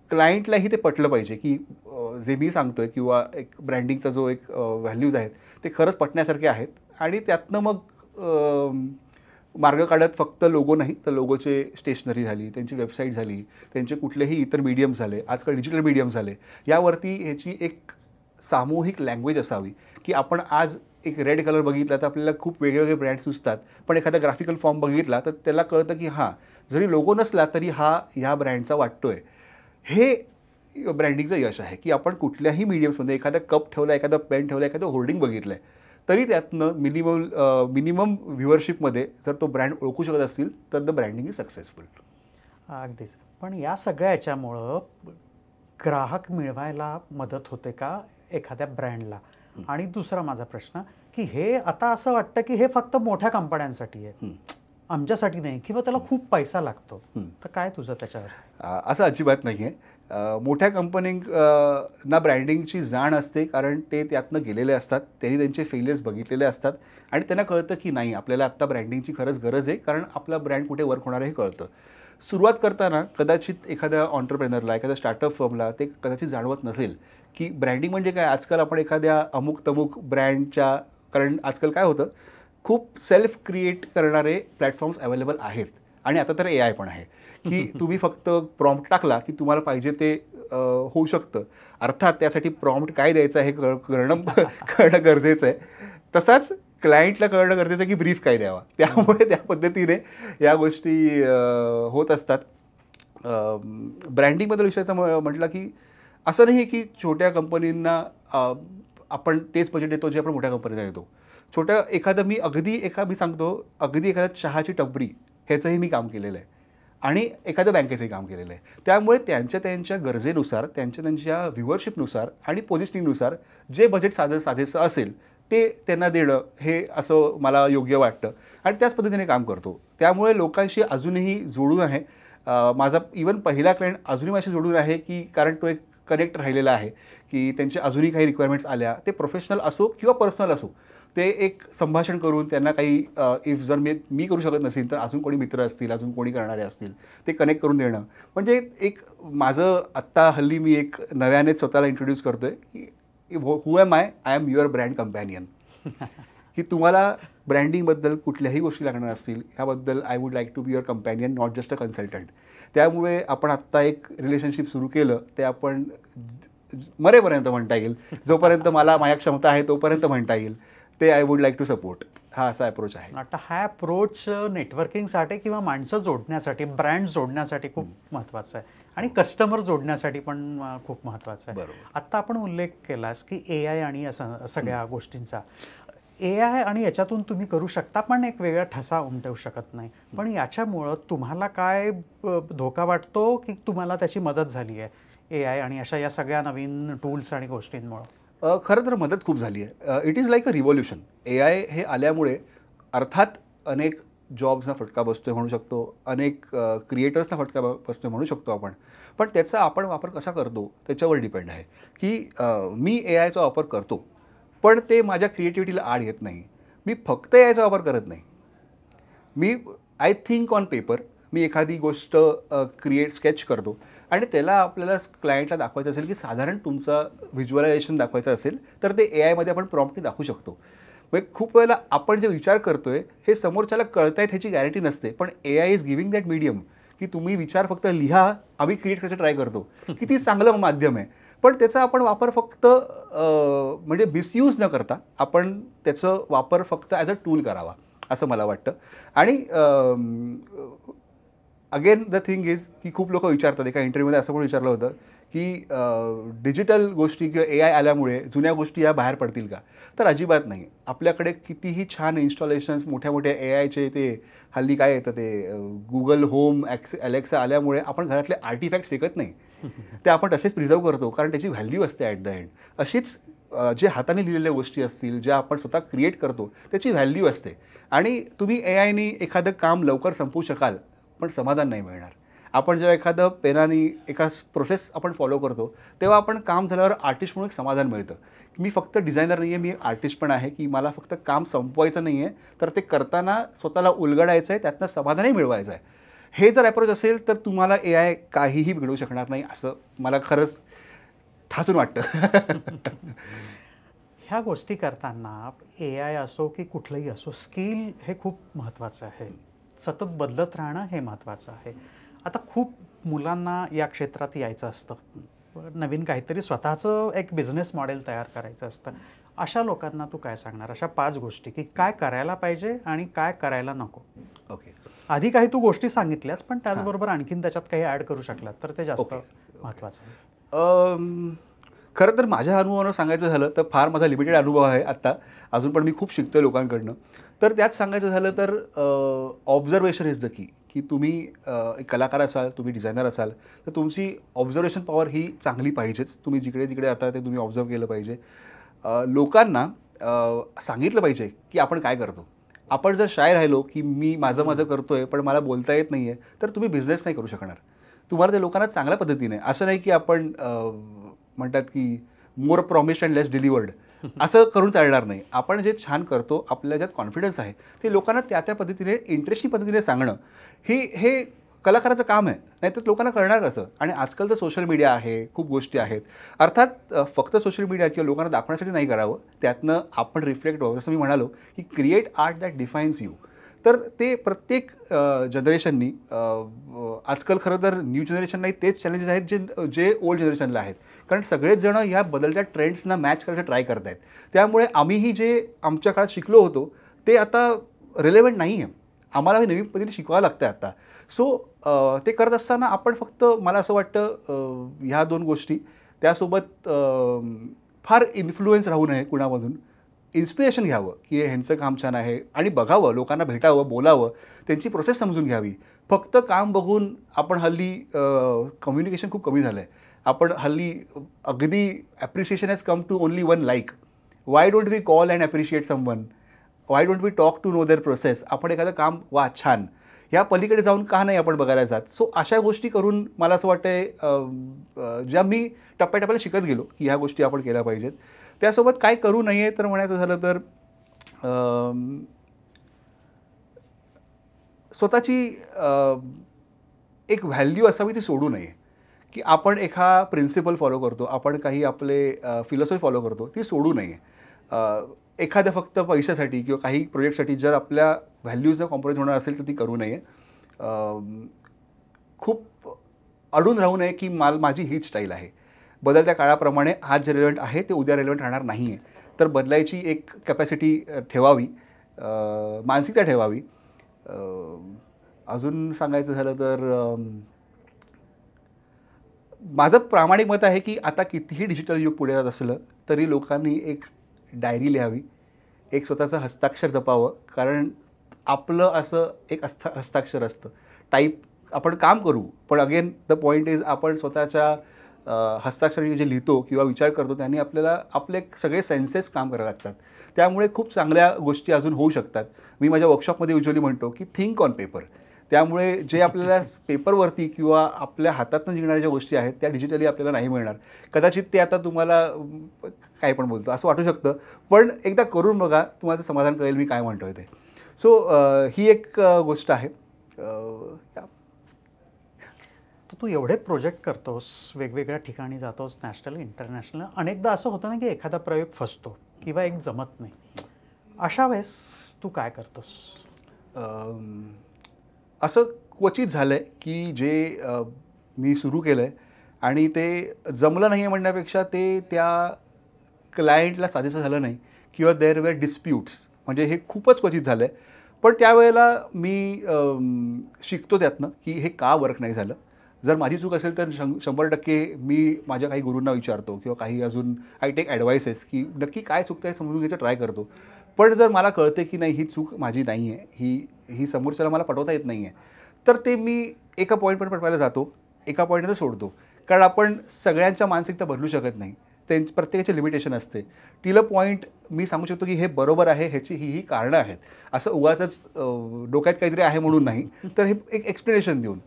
क्लायंटलाही ते पटलं पाहिजे की जे मी सांगतो आहे किंवा एक ब्रँडिंगचा जो एक व्हॅल्यूज आहेत ते खरंच पटण्यासारखे आहेत. आणि त्यातनं मग मार्ग काढत फक्त लोगो नाही, तर लोगोचे स्टेशनरी झाली, त्यांची वेबसाईट झाली, त्यांचे कुठलेही इतर मीडियम झाले, आजकाल डिजिटल मीडियम झाले, यावरती ह्याची एक सामूहिक लँग्वेज असावी की आपण आज एक रेड कलर बघितला तर आपल्याला खूप वेगवेगळे ब्रँड सुचतात, पण एखादा ग्राफिकल फॉर्म बघितला तर त्याला कळतं की हां, जरी लोगो नसला तरी हा ह्या ब्रँडचा वाटतो आहे. हे ब्रँडिंगचं यश आहे की आपण कुठल्याही मीडियम्समध्ये एखादा कप ठेवला, एखादा पेन ठेवला, एखादं होर्डिंग बघितलं आहे, तरी त्यातनं मिनिमम व्ह्युअरशिपमध्ये जर तो ब्रँड ओळखू शकत असतील तर द ब्रँडिंग इज सक्सेसफुल. अगदीच. पण या सगळ्या याच्यामुळं ग्राहक मिळवायला मदत होते का एखाद्या ब्रँडला? आणि दुसरा माझा प्रश्न की हे आता असं वाटतं की हे फक्त मोठ्या कंपन्यांसाठी आहे, आमच्यासाठी नाही, किंवा त्याला खूप पैसा लागतो, तर काय तुझं त्याच्यावर? असं अजिबात नाही आहे. मोठ्या कंपनीना ब्रँडिंगची जाण असते, कारण ते त्यातनं गेलेले असतात, त्यांनी त्यांचे फेलियर्स बघितलेले असतात आणि त्यांना कळतं की नाही, आपल्याला आत्ता ब्रँडिंगची खरंच गरज आहे, कारण आपला ब्रँड कुठे वर्क होणार हे कळतं. सुरुवात करताना कदाचित एखाद्या ऑन्टरप्रेनरला, एखाद्या स्टार्टअप फर्मला ते कदाचित जाणवत नसेल की ब्रँडिंग म्हणजे काय. आजकाल आपण एखाद्या अमुक तमुक ब्रँडच्या, कारण आजकाल काय होतं, खूप सेल्फ क्रिएट करणारे प्लॅटफॉर्म्स अवेलेबल आहेत आणि आता तर AI पण आहे की तुम्ही फक्त प्रॉम्प्ट टाकला की तुम्हाला पाहिजे ते होऊ शकतं. अर्थात त्यासाठी प्रॉम्प्ट काय द्यायचं आहे हे कळणं गरजेचं आहे. तसाच क्लायंटला कळणं गरजेचं आहे की ब्रीफ काय द्यावा. त्यामुळे त्या पद्धतीने या गोष्टी होत असतात. ब्रँडिंगबद्दल विषयाचं म्हटलं की असं नाही की छोट्या कंपनींना आपण तेच बजेट देतो जे आपण मोठ्या कंपनीला देतो. छोट्या एखादं मी सांगतो, अगदी एखाद्या चहाची टपरी ह्याचंही मी काम केलेलं आहे आणि एखाद्या बँकेचंही काम केलेलं आहे. त्यामुळे त्यांच्या गरजेनुसार, त्यांच्या व्ह्युअरशिपनुसार आणि पोझिशनिंगनुसार जे बजेट साजेसं असेल ते त्यांना देणं हे असं मला योग्य वाटतं आणि त्याच पद्धतीने काम करतो. त्यामुळे लोकांशी अजूनही जोडून आहे. माझा इवन पहिला क्लायंट अजूनही माझ्याशी जोडून आहे की कारण तो एक कनेक्ट राहिलेला आहे की त्यांच्या अजूनही काही रिक्वायरमेंट्स आल्या, ते प्रोफेशनल असो किंवा पर्सनल असो, ते एक संभाषण करून त्यांना काही इफ जर मी करू शकत नसेल तर अजून कोणी मित्र असतील, अजून कोणी करणारे असतील, ते कनेक्ट करून देणं. म्हणजे एक माझं आत्ता हल्ली मी एक नव्याने स्वतःला इंट्रोड्यूस करतो आहे की who am I am your brand companion. की तुम्हाला ब्रँडिंगबद्दल कुठल्याही गोष्टी लागणार असतील ह्याबद्दल I would like to be your companion, not just a consultant. त्यामुळे आपण आत्ता एक रिलेशनशिप सुरू केलं ते आपण मरेपर्यंत म्हणता येईल, जोपर्यंत मला माझ्या क्षमता आहे तोपर्यंत म्हणता येईल, ते I would like to support. हा असा अप्रोच आहे. आता हा अप्रोच नेटवर्किंगसाठी किंवा माणसं जोडण्यासाठी, ब्रँड जोडण्यासाठी खूप महत्त्वाचा आहे आणि कस्टमर जोडण्यासाठी पण खूप महत्त्वाचा आहे. बरोबर. आत्ता आपण उल्लेख केलास की AI आणि सगळ्या गोष्टींचा. AI आणि याच्यातून तुम्ही करू शकता पण एक वेगळा ठसा उमटवू शकत नाही. पण याच्यामुळं तुम्हाला काय धोका वाटतो की तुम्हाला त्याची मदत झाली आहे AI आणि अशा या सगळ्या नवीन टूल्स आणि गोष्टींमुळं? खरं तर मदत खूप झाली आहे. It is like a revolution. AI हे आल्यामुळे अर्थात अनेक जॉब्सना फटका बसतोय म्हणू शकतो, अनेक क्रिएटर्सना फटका बसतोय म्हणू शकतो आपण. पण त्याचा आपण वापर कसा करतो त्याच्यावर डिपेंड आहे की मी AIचा वापर करतो पण ते माझ्या क्रिएटिव्हिटीला आड येत नाही. मी फक्त AIचा वापर करत नाही. मी आय थिंक ऑन पेपर. मी एखादी गोष्ट स्केच करतो आणि त्याला आपल्याला क्लायंटला दाखवायचं असेल की साधारण तुमचं व्हिज्युअलायझेशन दाखवायचं असेल तर ते AIमध्ये आपण प्रॉम्प्टनी दाखवू शकतो. म्हणजे खूप वेळेला आपण जे विचार करतोय हे समोरच्याला कळतायत ह्याची गॅरंटी नसते, पण AI is giving that medium की तुम्ही विचार फक्त लिहा, आम्ही क्रिएट करायचं ट्राय करतो. किती चांगलं माध्यम आहे. पण त्याचा आपण वापर फक्त म्हणजे मिसयूज न करता आपण त्याचा वापर फक्त ॲज अ टूल करावा असं मला वाटतं. आणि अगेन द थिंग इज की खूप लोक विचारतात, एका इंटरव्ह्यूमध्ये असं पण विचारलं होतं की डिजिटल गोष्टी किंवा AI आल्यामुळे जुन्या गोष्टी या बाहेर पडतील का. तर अजिबात नाही. आपल्याकडे कितीही छान इन्स्टॉलेशन्स मोठ्या AIचे ते हल्ली काय येतं ते गुगल होम अलेक्सा आल्यामुळे आपण घरातले आर्टिफॅक्ट्स फेकत नाही, ते आपण तसेच प्रिझर्व करतो कारण त्याची व्हॅल्यू असते ॲट द एंड. अशीच जे हाताने लिहिलेल्या गोष्टी असतील, ज्या आपण स्वतः क्रिएट करतो त्याची व्हॅल्यू असते. आणि तुम्ही AIनी एखादं काम लवकर संपवू शकाल पण समाधान नाही मिळणार. आपण जेव्हा एखादं पेनाने एका प्रोसेस आपण फॉलो करतो तेव्हा आपण काम झाल्यावर आर्टिस्ट म्हणून एक समाधान मिळतं. मी फक्त डिझायनर नाही आहे, मी आर्टिस्ट पण आहे की मला फक्त काम संपवायचं नाही आहे तर ते करताना स्वतःला उलगडायचं आहे, त्यातनं समाधानही मिळवायचं आहे. हे जर अप्रोच असेल तर तुम्हाला AI काहीही बिघडवू शकणार नाही असं मला खरंच ठासून वाटतं. ह्या गोष्टी करताना AI असो की कुठलंही असो, स्किल हे खूप महत्त्वाचं आहे. सतत बदलत राहणं हे महत्त्वाचं आहे. आता खूप मुलांना या क्षेत्रात यायचं असतं, नवीन काहीतरी स्वतःचं एक बिझनेस मॉडेल तयार करायचं असतं. अशा लोकांना तू काय सांगणार? अशा 5 गोष्टी की काय करायला पाहिजे आणि काय करायला नको. ओके. आधी काही तू गोष्टी सांगितल्यास पण त्याचबरोबर आणखीन त्याच्यात काही ॲड करू शकलात तर ते जास्त महत्त्वाचं आहे. खरं तर माझ्या अनुभवानं सांगायचं झालं तर फार माझा लिमिटेड अनुभव आहे आत्ता, अजून पण मी खूप शिकतो आहे लोकांकडनं. तर त्यात सांगायचं झालं तर ऑब्झर्वेशन इज द की की तुम्ही एक कलाकार असाल, तुम्ही डिझायनर असाल तर तुमची ऑब्झर्वेशन पॉवर ही चांगली पाहिजेच. तुम्ही जिकडे जिकडे आता ते तुम्ही ऑब्झर्व केलं पाहिजे. लोकांना सांगितलं पाहिजे की आपण काय करतो. आपण जर शाय राहिलो की मी माझं करतो आहे पण मला बोलता येत नाही आहे तर तुम्ही बिझनेस नाही करू शकणार. तुम्हाला ते लोकांना चांगल्या पद्धतीने, असं नाही की आपण म्हणतात की मोर प्रॉमिस्ड अँड लेस डिलिवर्ड असं करून चालणार नाही. आपण जे छान करतो, आपल्या ज्यात कॉन्फिडन्स आहे ते लोकांना त्या पद्धतीने इंटरेस्टिंग पद्धतीने सांगणं हे कलाकाराचं काम आहे, नाही तर लोकांना कळणार कसं. आणि आजकाल तर सोशल मीडिया आहे, खूप गोष्टी आहेत. अर्थात फक्त सोशल मीडिया किंवा लोकांना दाखवण्यासाठी नाही करावं, त्यातनं आपण रिफ्लेक्ट व्हावं. जसं मी म्हणालो की create art that defines you. तर ते प्रत्येक जनरेशननी आजकाल खरं तर न्यू जनरेशन नाही तेच चॅलेंजेस आहेत जे ओल्ड जनरेशनला आहेत. कारण सगळेच जण ह्या बदलत्या ट्रेंड्सना मॅच करायचं ट्राय करत आहेत. त्यामुळे आम्हीही जे आमच्या काळात शिकलो होतो ते आता रिलेव्हंट नाही आहे. आम्हाला हे नवीन पद्धतीने शिकवावं लागतं आता. सो ते करत असताना आपण फक्त मला असं वाटतं ह्या 2 गोष्टी त्यासोबत फार इन्फ्लुएन्स राहू नये कुणामधून. इन्स्पिरेशन घ्यावं की ह्यांचं काम छान आहे आणि बघावं, लोकांना भेटावं, बोलावं, त्यांची प्रोसेस समजून घ्यावी. फक्त काम बघून आपण हल्ली कम्युनिकेशन खूप कमी झालं आहे. आपण हल्ली अगदी appreciation has come to only one like. Why don't we call and appreciate someone? Why don't we talk to know their process? आपण एखादं काम वा छान ह्या पलीकडे जाऊन का नाही आपण बघायला जात? सो अशा गोष्टी करून मला असं वाटतंय ज्या मी टप्प्याटप्प्याला शिकत गेलो की ह्या गोष्टी आपण केल्या पाहिजेत. त्यासोबत काय करू नये तर म्हणायचं झालं तर स्वतःची एक व्हॅल्यू असावी ती सोडू नये. की आपण एका प्रिन्सिपल फॉलो करतो, आपण काही आपले फिलॉसॉफी फॉलो करतो, ती सोडू नये. एखाद्या फक्त पैशासाठी किंवा काही प्रोजेक्टसाठी जर आपल्या व्हॅल्यूजला कॉम्प्रोमाइज होणार असेल तर ती करू नये. खूप अडून राहू नये की माझी हीच स्टाईल आहे. बदलत्या काळाप्रमाणे आज जे रेलेव्हंट आहे ते उद्या रेलेव्हंट राहणार नाही आहे. तर बदलायची एक कॅपॅसिटी ठेवावी, मानसिकता ठेवावी. अजून सांगायचं झालं तर माझं प्रामाणिक मत आहे की आता कितीही डिजिटल युग पुढे जात असलं तरी लोकांनी एक डायरी लिहावी, एक स्वतःचं हस्ताक्षर जपावं. कारण आपलं असं एक हस्ताक्षर असतं. टाईप आपण काम करू पण अगेन द पॉईंट इज आपण स्वतःच्या हस्ताक्षराने जे लिहितो किंवा विचार करतो त्यांनी आपल्याला आपले सगळे सेन्सेस काम करायला लागतात. त्यामुळे खूप चांगल्या गोष्टी अजून होऊ शकतात. मी माझ्या वर्कशॉपमध्ये युज्युअली म्हणतो की थिंक ऑन पेपर. त्यामुळे जे आपल्याला पेपरवरती किंवा आपल्या हातातून निघणाऱ्या ज्या गोष्टी आहेत त्या डिजिटली आपल्याला नाही मिळणार. कदाचित ते आता तुम्हाला काय पण बोलतो असं वाटू शकतं, पण एकदा करून बघा, तुम्हाला समाधान कळेल मी काय म्हणतो आहे ते. सो ही एक गोष्ट आहे. तू एवढे प्रोजेक्ट करतोस, वेगवेगळ्या ठिकाणी जातोस, नॅशनल इंटरनॅशनल. अनेकदा असं होतं ना की एखादा प्रयोग फसतो किंवा एक जमत नाही. अशा वेळेस तू काय करतोस? असं क्वचित झालं आहे की जे मी सुरू केलं आहे आणि ते जमलं नाही आहे म्हणण्यापेक्षा ते त्या क्लायंटला साजेसं झालं नाही किंवा देअर वेअर डिस्प्यूट्स, म्हणजे हे खूपच क्वचित झालं आहे. पण त्यावेळेला मी शिकतो त्यातनं की हे का वर्क नाही झालं. जर माझी चूक असेल तर 100% मी माझ्या काही गुरूंना विचारतो किंवा काही अजून आय टेक ॲडवायसेस की नक्की काय चुकतं आहे समजून घ्यायचं ट्राय करतो. पण जर मला कळते की नाही ही चूक माझी नाही आहे, ही समोरच्याला मला पटवता येत नाही आहे, तर ते मी एका पॉईंटवर पटवायला जातो, एका पॉईंटवर सोडतो. कारण आपण सगळ्यांच्या मानसिकता बदलू शकत नाही. त्यांची प्रत्येकाची लिमिटेशन असते. टिल अ पॉईंट मी सांगू शकतो की हे बरोबर आहे, ह्याची ही कारणं आहेत. असं उगाचच डोक्यात काहीतरी आहे म्हणून नाही, तर हे एक एक्सप्लेनेशन देऊन.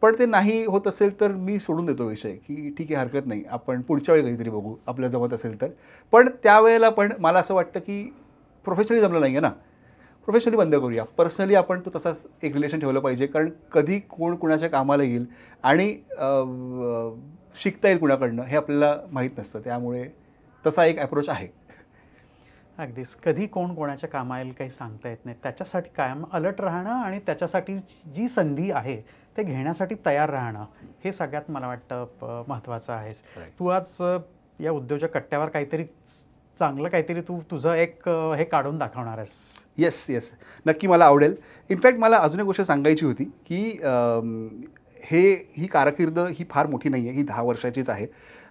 पण ते नाही होत असेल तर मी सोडून देतो विषय की ठीक आहे, हरकत नाही, आपण पुढच्या वेळी काहीतरी बघू आपल्या जमत असेल तर. पण त्यावेळेला पण मला असं वाटतं की प्रोफेशनली जमलं नाही आहे ना, प्रोफेशनली बंद करूया. पर्सनली आपण तो तसाच एक रिलेशन ठेवलं पाहिजे. कारण कधी कोण कुणाच्या कामाला येईल आणि शिकता येईल कुणाकडनं हे आपल्याला माहीत नसतं. त्यामुळे तसा एक ॲप्रोच आहे. अगदीच. कधी कोण कोणाच्या कामा येईल काही सांगता येत नाही. त्याच्यासाठी कायम अलर्ट राहणं आणि त्याच्यासाठी जी संधी आहे ते घेण्यासाठी तयार राहणं हे सगळ्यात मला वाटतं महत्त्वाचं आहे. तू आज या उद्योजक कट्ट्यावर काहीतरी चांगलं काहीतरी तुझं एक हे काढून दाखवणार आहेस. येस, नक्की मला आवडेल. इनफॅक्ट मला अजून एक गोष्ट सांगायची होती की ही कारकीर्द ही फार मोठी नाही आहे, ही 10 वर्षाचीच आहे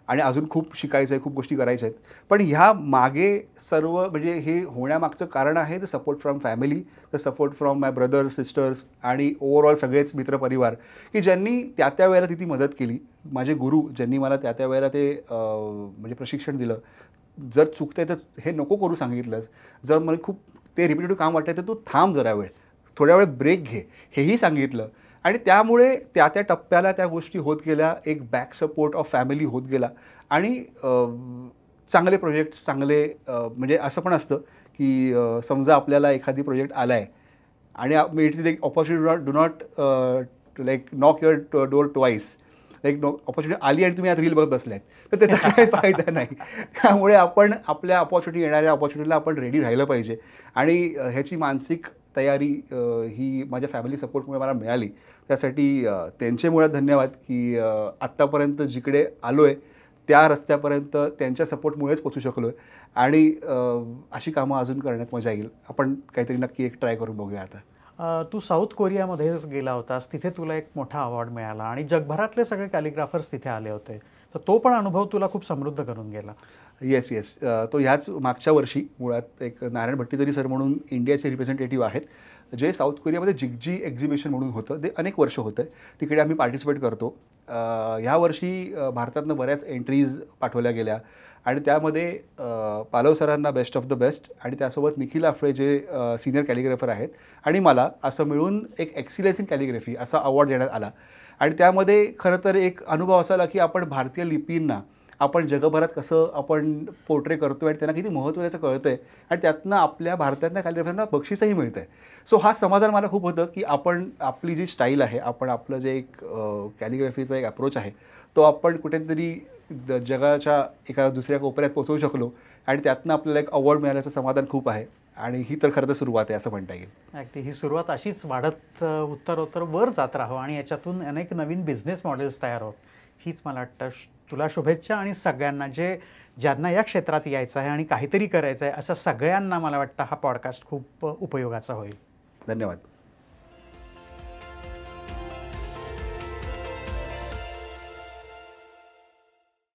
आणि अजून खूप शिकायचं आहे, खूप गोष्टी करायच्या आहेत. पण ह्या मागे सर्व म्हणजे हे होण्यामागचं कारण आहे the support from family, the support from my brothers, sisters आणि ओव्हरऑल सगळेच मित्रपरिवार की ज्यांनी त्या वेळेला ती मदत केली. माझे गुरु ज्यांनी मला त्या वेळेला ते म्हणजे प्रशिक्षण दिलं. जर चुकतंय तर हे नको करू सांगितलंस, जर मला खूप ते रिपिटेटिव्ह काम वाटतं तर तू थांब जरा वेळ, थोड्या वेळ ब्रेक घे, हेही सांगितलं. आणि त्यामुळे त्या टप्प्याला त्या गोष्टी होत गेल्या. एक बॅक सपोर्ट ऑफ फॅमिली होत गेला आणि चांगले प्रोजेक्ट्स चांगले म्हणजे असं पण असतं की समजा आपल्याला एखादी प्रोजेक्ट आला आहे आणि इट इज एक opportunity do not like knock your door twice, like opportunity आली आणि तुम्ही आता रील बघत बसलात तर त्याचा काही फायदा नाही. त्यामुळे आपण आपल्या येणाऱ्या ऑपॉर्च्युनिटीला आपण रेडी राहिलं पाहिजे. आणि ह्याची मानसिक तयारी ही माझ्या फॅमिली सपोर्टमुळे मला मिळाली. त्यासाठी त्यांचे मुळात धन्यवाद की आत्तापर्यंत जिकडे आलो आहे त्या रस्त्यापर्यंत त्यांच्या सपोर्टमुळेच पोचू शकलो आहे. आणि अशी कामं अजून करण्यात मजा येईल. आपण काहीतरी नक्की एक ट्राय करून बघूया आता. तू साऊथ कोरियामध्येच गेला होतास, तिथे तुला एक मोठा अवॉर्ड मिळाला आणि जगभरातले सगळे कॅलिग्राफर्स तिथे आले होते. तर तो पण अनुभव तुला खूप समृद्ध करून गेला. Yes yes. तो ह्याच मागच्या वर्षी मुळात एक नारायण भट्टीदारी सर म्हणून इंडियाचे रिप्रेझेंटेटिव्ह आहेत, जे साऊथ कोरियामध्ये जिगजी एक्झिबिशन म्हणून होतं, ते अनेक वर्ष होतं. तिकडे आम्ही पार्टिसिपेट करतो. ह्या वर्षी भारतातनं बऱ्याच एंट्रीज पाठवल्या गेल्या आणि त्यामध्ये पालव सरांना बेस्ट ऑफ द बेस्ट आणि त्यासोबत निखिल आफळे जे सिनियर कॅलिग्राफर आहेत आणि मला असं मिळून एक एक्सिलन्स इन कॅलिग्राफी असा अवॉर्ड देण्यात आला. आणि त्यामध्ये खरं तर एक अनुभव असा आला की आपण भारतीय लिपींना आपण जगभरात कसं आपण पोर्ट्रे करतो आणि त्यांना किती महत्त्व त्याचं कळतं आहे आणि त्यातनं आपल्या भारतातल्या कॅलिग्राफरांना बक्षीसही मिळतं आहे. सो हा समाधान मला खूप होतं की आपण आपली जी स्टाईल आहे, आपण आपलं जे एक कॅलिग्राफीचा एक अप्रोच आहे तो आपण कुठेतरी जगाच्या एका दुसऱ्या कोपऱ्यात पोहोचवू शकलो आणि त्यातनं आपल्याला एक अवॉर्ड मिळाल्याचं समाधान खूप आहे. आणि ही तर खरं तर सुरुवात आहे असं म्हणता येईल. अगदी ही सुरुवात अशीच वाढत उत्तरोत्तर वर जात राहो आणि याच्यातून अनेक नवीन बिझनेस मॉडेल्स तयार होत, हीच मला वाटतं. तुला शुभेच्छा. आणि सगळ्यांना ज्यांना या क्षेत्रात यायचं आहे आणि काहीतरी करायचं आहे अशा सगळ्यांना मला वाटतं हा पॉडकास्ट खूप उपयोगाचा होईल. धन्यवाद.